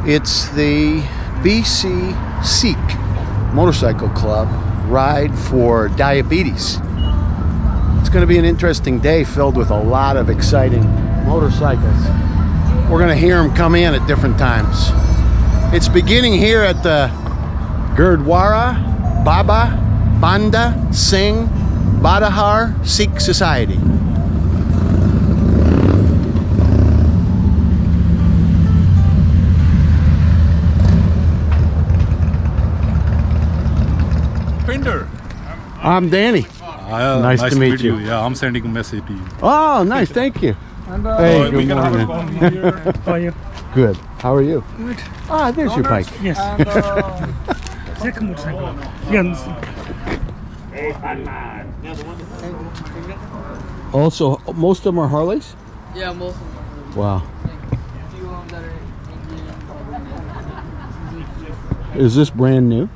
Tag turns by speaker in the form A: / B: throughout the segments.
A: It's the BC Sikh Motorcycle Club ride for diabetes. It's going to be an interesting day filled with a lot of exciting motorcycles. We're going to hear them come in at different times. It's beginning here at the Gurdwara Baba Banda Singh Badahar Sikh Society. I'm Danny. Nice to meet you.
B: Yeah, I'm sending a message to you.
A: Oh, nice. Thank you.
C: And,
A: Hey, good morning.
C: How are you?
A: Good. How are you?
C: Good.
A: Ah, there's your bike.
C: Yes.
D: And,
C: Sikh motorcycle. Yes.
A: Also, most of them are Harleys?
D: yeah, most of them.
A: Wow.
D: Few of them that are Indian.
A: Is this brand new?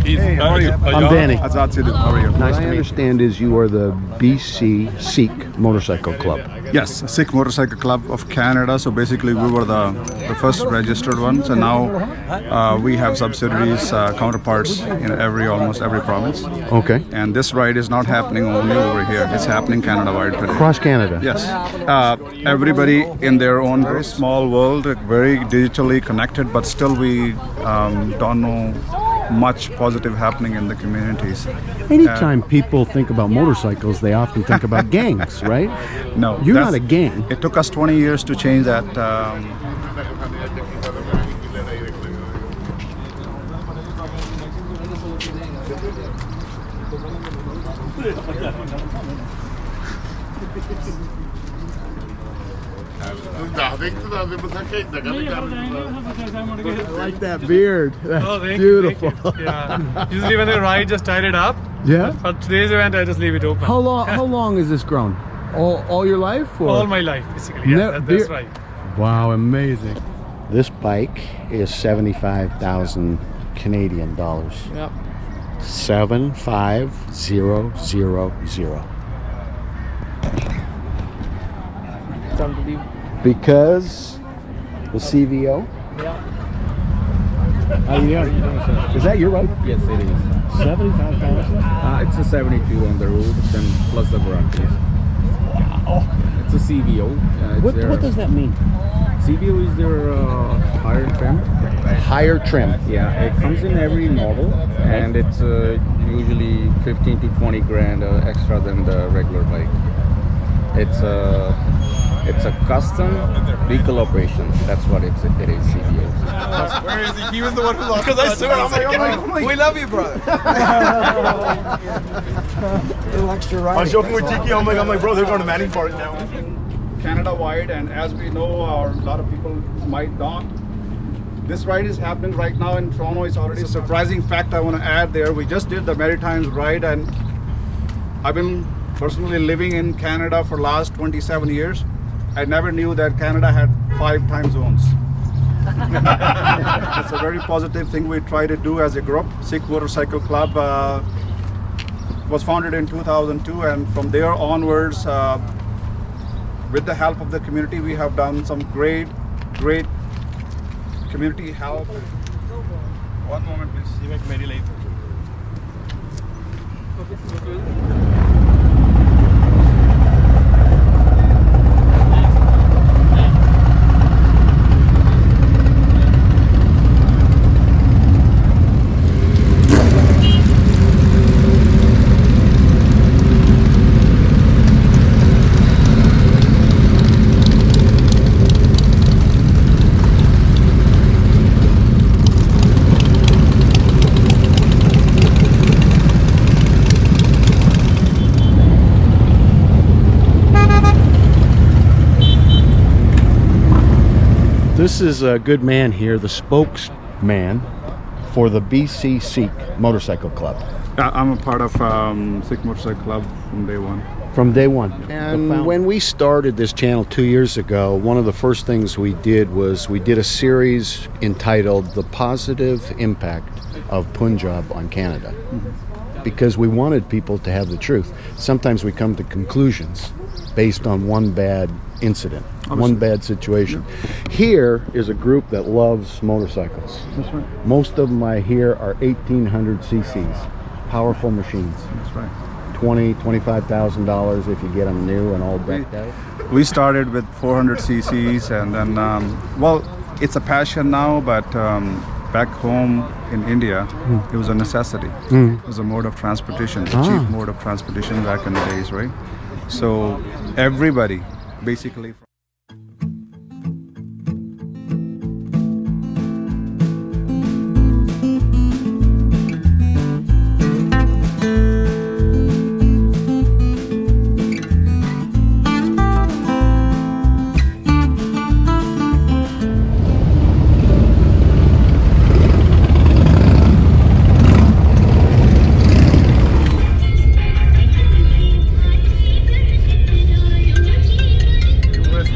B: Hey,
A: how are you? I'm Danny.
E: Azad Sidhu, how are you?
A: Nice to understand is you are the BC Sikh Motorcycle Club.
E: Yes, Sikh Motorcycle Club of Canada. So basically we were the first registered ones, and now we have subsidiaries, counterparts in almost every province.
A: Okay.
E: And this ride is not happening only over here, it's happening Canada-wide today.
A: Across Canada?
E: Yes. Everybody in their own very small world, very digitally connected, but still we don't know much positive happening in the communities.
A: Anytime people think about motorcycles, they often think about gangs, right?
E: No.
A: You're not a gang.
E: It took us 20 years to change that.
A: I like that beard. That's beautiful.
F: Yeah. Usually when I ride, just tie it up.
A: Yeah?
F: For today's event, I just leave it open.
A: How long has this grown? All your life? Or?
F: All my life, basically. Yeah, that's right.
A: Wow, amazing. This bike is 75,000 Canadian dollars.
D: Yep.
A: 75000.
D: Time to leave.
A: Because the CVO.
D: Yeah.
A: How you doing? Is that your bike?
G: Yes, it is.
A: 75,000.
G: It's a 72 on the road, then plus the garage. It's a CVO.
A: What does that mean?
G: CVO is their higher trim.
A: Higher trim.
G: Yeah, it comes in every model, and it's usually 15 to 20 grand extra than the regular bike. It's a custom vehicle operation. That's what it is, CVO.
F: Where is he? He was the one who lost. Because I swear, I'm like, we love you, brother.
A: Little extra ride.
H: I was joking with Tiki. I'm like, bro, they're going to Manning Park now.
E: Canada-wide, and as we know, a lot of people might not. This ride is happening right now in Toronto. It's already a surprising fact I want to add there. We just did the Maritimes ride, and I've been personally living in Canada for last 27 years. I never knew that Canada had 5 time zones. It's a very positive thing we try to do as a group. Sikh Motorcycle Club was founded in 2002, and from there onwards, with the help of the community, we have done some great community help. One moment, please. You make very late.
A: This is a good man here, the spokesman for the BC Sikh Motorcycle Club.
E: I'm a part of Sikh Motorcycle Club from day one.
A: From day one. And when we started this channel 2 years ago, one of the first things we did was we did a series entitled The Positive Impact of Punjab on Canada. Because we wanted people to have the truth. Sometimes we come to conclusions based on one bad incident. one bad situation. Here is a group that loves motorcycles.
E: That's right.
A: Most of them I hear are 1800 cc's, powerful machines.
E: That's right.
A: $25,000 if you get them new and all decked out.
E: We started with 400 cc's, and then, well, it's a passion now, but back home in India, it was a necessity. It was a mode of transportation, a cheap mode of transportation back in the days, right? So everybody, basically.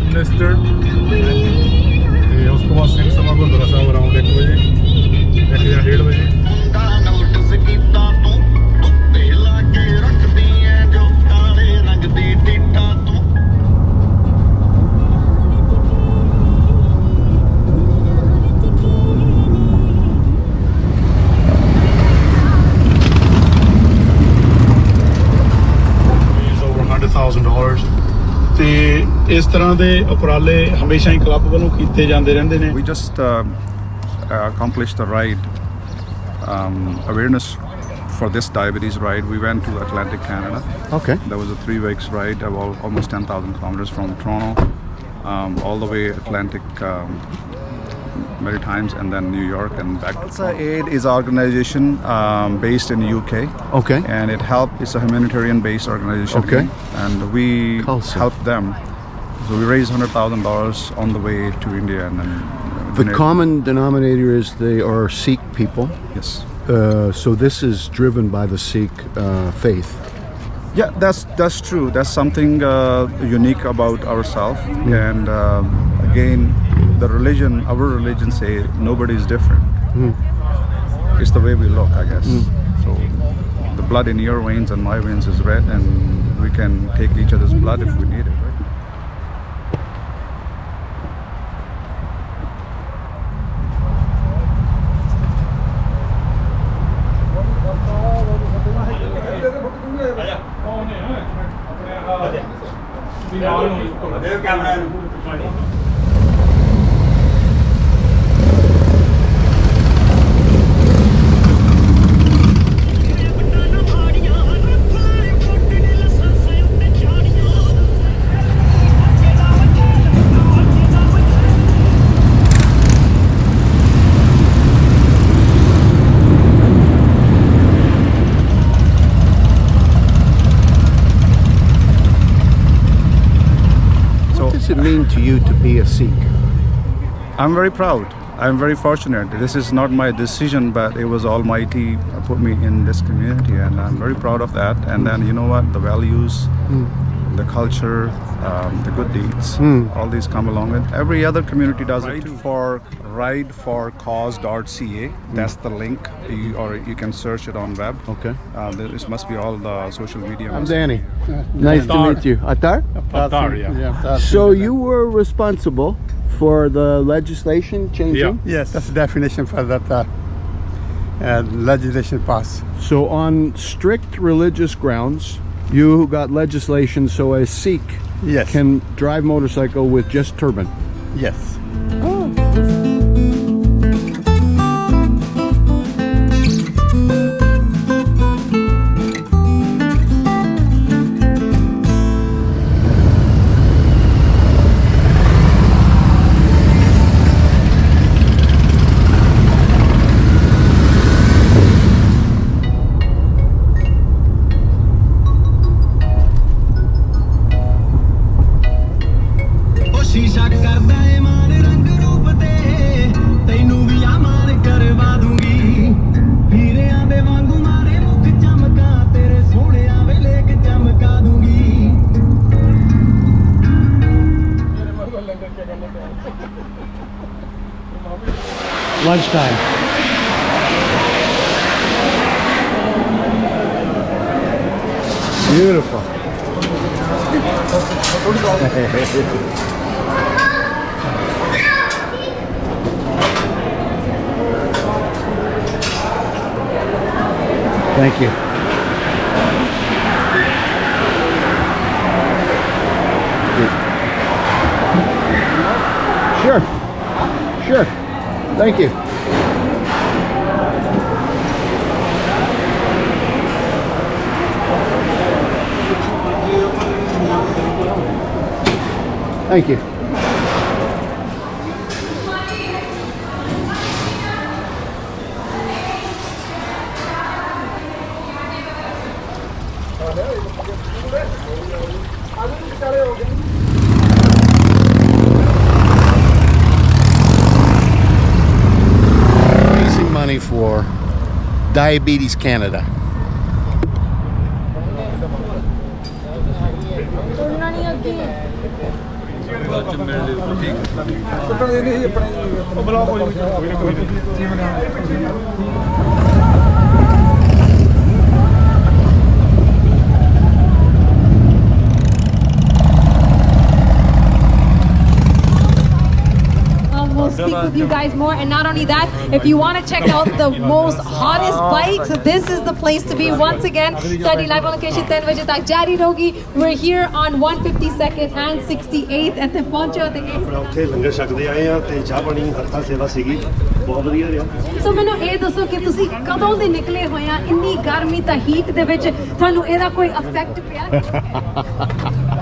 B: Minister ਤੇ ਉਸ ਤੋਂ ਬਾਅਦ ਸਿੰਘ ਸਭਾ ਗੁਰਦੁਆਰਾ ਸਾਹਿਬ around 1 ਵਜੇ 1 ਜਾਂ 1:30 ਵਜੇ $100,000 ਤੇ ਇਸ ਤਰ੍ਹਾਂ ਦੇ ਉਪਰਾਲੇ ਹਮੇਸ਼ਾ ਹੀ ਕਲੱਬ ਵੱਲੋਂ ਕੀਤੇ ਜਾਂਦੇ ਰਹਿੰਦੇ ਨੇ
E: We just accomplished the ride awareness for this diabetes ride. We went to Atlantic Canada.
A: Okay.
E: There was a 3 weeks ride of almost 10,000 kilometers from Toronto all the way Atlantic Maritimes and then New York and back. Khalsa Aid is an organization based in UK.
A: Okay.
E: And it's a humanitarian based organization.
A: Okay.
E: And we
A: Khalsa.
E: help them. So we raised $100,000 on the way to India and then
A: The common denominator is they are Sikh people.
E: Yes.
A: So this is driven by the Sikh faith.
E: Yeah, that's true. That's something unique about ourselves. And again, our religion say nobody is different. It's the way we look, I guess. So the blood in your veins and my veins is red, and we can take each other's blood if we need it, right?
A: What does it mean to you to be a Sikh?
E: I'm very proud. I'm very fortunate. This is not my decision, but it was Almighty put me in this community, and I'm very proud of that. And then, you know what, the values, the culture, the good deeds, all these come along with. Every other community does it too. Rideforcause.ca, that's the link, or you can search it on web.
A: Okay.
E: This must be all the social media.
A: I'm Danny. Nice to meet you. Attar?
B: Attar, yeah.
A: So you were responsible for the legislation changing?
I: Yes, that's the definition for that legislation pass.
A: So on strict religious grounds, you got legislation so a Sikh
I: Yes.
A: can drive motorcycle with just turban.
I: Yes.
J: ਸ਼ੀਸ਼ਾ ਕਰਦਾ ਏ ਮਾਨ ਰੰਗ ਰੂਪ ਤੇ ਤੈਨੂੰ ਵੀ ਆ ਮਾਨ ਕਰਵਾ ਦੂੰਗੀ ਹੀਰਿਆਂ ਦੇ ਵਾਂਗੂ ਮਾਰੇ ਮੁਖ ਚਮਕਾ ਤੇਰੇ ਸੋਹਣਿਆਂ ਵੇਲੇ ਕਿ ਚਮਕਾ ਦੂੰਗੀ
A: Lunchtime. Beautiful. Thank you. Sure. Sure. Thank you. Thank you. Raising money for Diabetes Canada.
K: We'll speak with you guys more, and not only that, if you want to check out the most hottest bikes, this is the place to be. Once again, study live on location 10 baje tak jari rahogi. We're here on 152nd and 68th, and then pਹੁੰਚੋ ਤੇ
H: ਉੱਥੇ ਲੰਗਰ ਛਕਦੇ ਆਏ ਆ ਤੇ ਚਾਹ ਪਾਣੀ ਹੱਥਾਂ ਸੇਵਾ ਸੀਗੀ ਬਹੁਤ ਵਧੀਆ ਰਿਹਾ
K: ਸੋ ਮੈਨੂੰ ਇਹ ਦੱਸੋ ਕਿ ਤੁਸੀਂ ਕਦੋਂ ਦੇ ਨਿਕਲੇ ਹੋਏ ਆ ਇੰਨੀ ਗਰਮੀ ਤਾਂ ਹੀਟ ਦੇ ਵਿੱਚ ਤੁਹਾਨੂੰ ਇਹਦਾ ਕੋਈ ਇਫੈਕਟ ਪਿਆ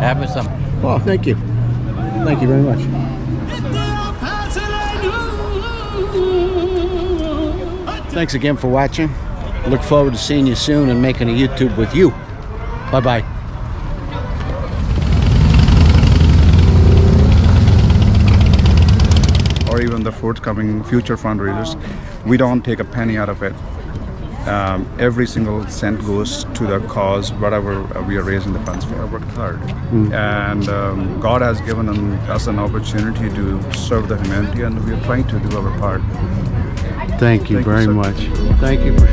A: Have some. Oh, thank you. Thank you very much. Thanks again for watching. Look forward to seeing you soon and making a YouTube with you. Bye-bye.
E: Or even the forthcoming future fundraisers, we don't take a penny out of it. Every single cent goes to the cause, whatever we are raising the funds for. I worked hard. And God has given us an opportunity to serve the humanity, and we are trying to do our part.
A: Thank you very much. Thank you for